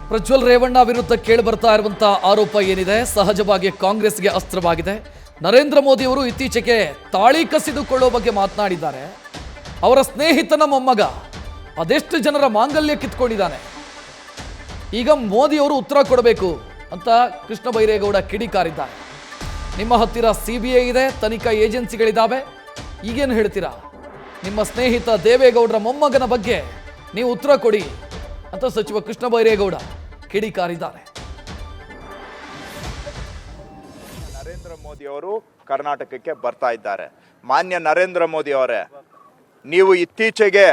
ಪ್ರಜ್ವಲ್ ರೇವಣ್ಣ ವಿರುದ್ಧ ಕೇಳಿಬರ್ತಾ ಇರುವಂತಹ ಆರೋಪ ಏನಿದೆ ಸಹಜವಾಗಿ ಕಾಂಗ್ರೆಸ್ಗೆ ಅಸ್ತ್ರವಾಗಿದೆ. ನರೇಂದ್ರ ಮೋದಿ ಅವರು ಇತ್ತೀಚೆಗೆ ತಾಳಿ ಕಸಿದುಕೊಳ್ಳೋ ಬಗ್ಗೆ ಮಾತನಾಡಿದ್ದಾರೆ. ಅವರ ಸ್ನೇಹಿತನ ಮೊಮ್ಮಗ ಅದೆಷ್ಟು ಜನರ ಮಾಂಗಲ್ಯ ಕಿತ್ಕೊಂಡಿದ್ದಾನೆ. ಈಗ ಮೋದಿ ಅವರು ಉತ್ತರ ಕೊಡಬೇಕು ಅಂತ ಕೃಷ್ಣ ಬೈರೇಗೌಡ ಕಿಡಿಕಾರಿದ್ದಾರೆ. ನಿಮ್ಮ ಹತ್ತಿರ CBI ಇದೆ, ತನಿಖಾ ಏಜೆನ್ಸಿಗಳಿದ್ದಾವೆ, ಈಗೇನು ಹೇಳ್ತೀರಾ? ನಿಮ್ಮ ಸ್ನೇಹಿತ ದೇವೇಗೌಡರ ಮೊಮ್ಮಗನ ಬಗ್ಗೆ ನೀವು ಉತ್ತರ ಕೊಡಿ ಅಂತ ಸಚಿವ ಕೃಷ್ಣ ಬೈರೇಗೌಡ ಕಿಡಿಕಾರಿದ್ದಾರೆ. ನರೇಂದ್ರ ಮೋದಿ ಅವರು ಕರ್ನಾಟಕಕ್ಕೆ ಬರ್ತಾ ಇದ್ದಾರೆ. ಮಾನ್ಯ ನರೇಂದ್ರ ಮೋದಿ ಅವರೇ, ನೀವು ಇತ್ತೀಚೆಗೆ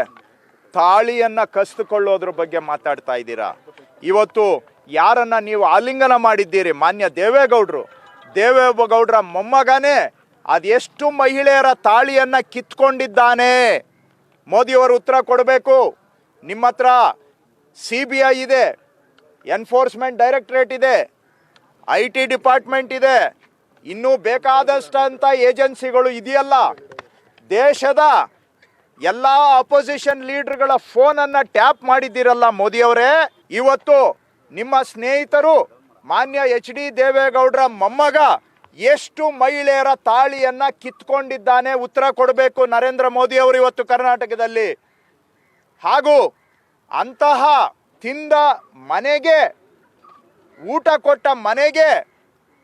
ತಾಳಿಯನ್ನ ಕಸಿದುಕೊಳ್ಳೋದ್ರ ಬಗ್ಗೆ ಮಾತಾಡ್ತಾ ಇದ್ದೀರಾ. ಇವತ್ತು ಯಾರನ್ನ ನೀವು ಆಲಿಂಗನ ಮಾಡಿದ್ದೀರಿ? ಮಾನ್ಯ ದೇವೇಗೌಡರ ಮೊಮ್ಮಗನೇ ಅದೆಷ್ಟು ಮಹಿಳೆಯರ ತಾಳಿಯನ್ನ ಕಿತ್ಕೊಂಡಿದ್ದಾನೆ? ಮೋದಿಯವರು ಉತ್ತರ ಕೊಡಬೇಕು. ನಿಮ್ಮ ಹತ್ರ CBI ಇದೆ, ಎನ್ಫೋರ್ಸ್ಮೆಂಟ್ ಡೈರೆಕ್ಟರೇಟ್ ಇದೆ, IT ಡಿಪಾರ್ಟ್ಮೆಂಟ್ ಇದೆ, ಇನ್ನೂ ಬೇಕಾದಷ್ಟಂತ ಏಜೆನ್ಸಿಗಳು ಇದೆಯಲ್ಲ. ದೇಶದ ಎಲ್ಲ ಅಪೋಸಿಷನ್ ಲೀಡರ್ಗಳ ಫೋನನ್ನು ಟ್ಯಾಪ್ ಮಾಡಿದ್ದೀರಲ್ಲ ಮೋದಿಯವರೇ. ಇವತ್ತು ನಿಮ್ಮ ಸ್ನೇಹಿತರು ಮಾನ್ಯ HD ದೇವೇಗೌಡರ ಮೊಮ್ಮಗ ಎಷ್ಟು ಮಹಿಳೆಯರ ತಾಳಿಯನ್ನ ಕಿತ್ಕೊಂಡಿದ್ದಾನೆ? ಉತ್ತರ ಕೊಡಬೇಕು ನರೇಂದ್ರ ಮೋದಿ ಅವರು ಇವತ್ತು ಕರ್ನಾಟಕದಲ್ಲಿ. ಹಾಗೂ ಅಂತಹ ತಿಂದ ಮನೆಗೆ, ಊಟ ಕೊಟ್ಟ ಮನೆಗೆ,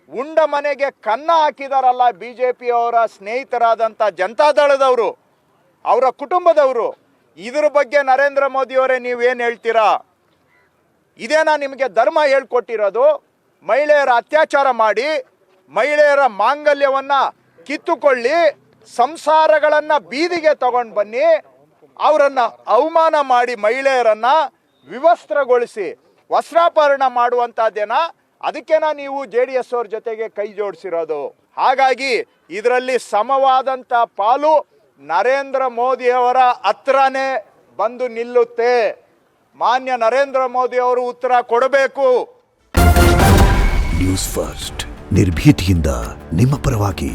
ಉಂಡ ಮನೆಗೆ ಕನ್ನ ಹಾಕಿದಾರಲ್ಲ BJP ಅವರ ಸ್ನೇಹಿತರಾದಂಥ ಜನತಾದಳದವರು, ಅವರ ಕುಟುಂಬದವರು. ಇದರ ಬಗ್ಗೆ ನರೇಂದ್ರ ಮೋದಿಯವರೇ ನೀವೇನು ಹೇಳ್ತೀರಾ? ಇದೇನಾ ನಿಮಗೆ ಧರ್ಮ ಹೇಳ್ಕೊಟ್ಟಿರೋದು? ಮಹಿಳೆಯರ ಅತ್ಯಾಚಾರ ಮಾಡಿ, ಮಹಿಳೆಯರ ಮಾಂಗಲ್ಯವನ್ನು ಕಿತ್ತುಕೊಳ್ಳಿ, ಸಂಸಾರಗಳನ್ನು ಬೀದಿಗೆ ತಗೊಂಡು ಬನ್ನಿ, ಅವರನ್ನು ಅವಮಾನ ಮಾಡಿ, ಮಹಿಳೆಯರನ್ನು ವಿವಸ್ತ್ರಗೊಳಿಸಿ ವಸ್ತ್ರಾಪರಣ ಮಾಡುವಂಥದ್ದೇನ? ಅದಕ್ಕೇನಾ ನೀವು JDS ಅವ್ರ ಜೊತೆಗೆ ಕೈ ಜೋಡಿಸಿರೋದು? ಹಾಗಾಗಿ ಇದರಲ್ಲಿ ಸಮವಾದಂಥ ಪಾಲು ನರೇಂದ್ರ ಮೋದಿಯವರ ಹತ್ರನೇ ಬಂದು ನಿಲ್ಲುತ್ತೆ. ಮಾನ್ಯ ನರೇಂದ್ರ ಮೋದಿ ಅವರು ಉತ್ತರ ಕೊಡಬೇಕು. ನ್ಯೂಸ್ ಫಸ್ಟ್ ನಿರ್ಭೀತಿಯಿಂದ ನಿಮ್ಮ ಪರವಾಗಿ.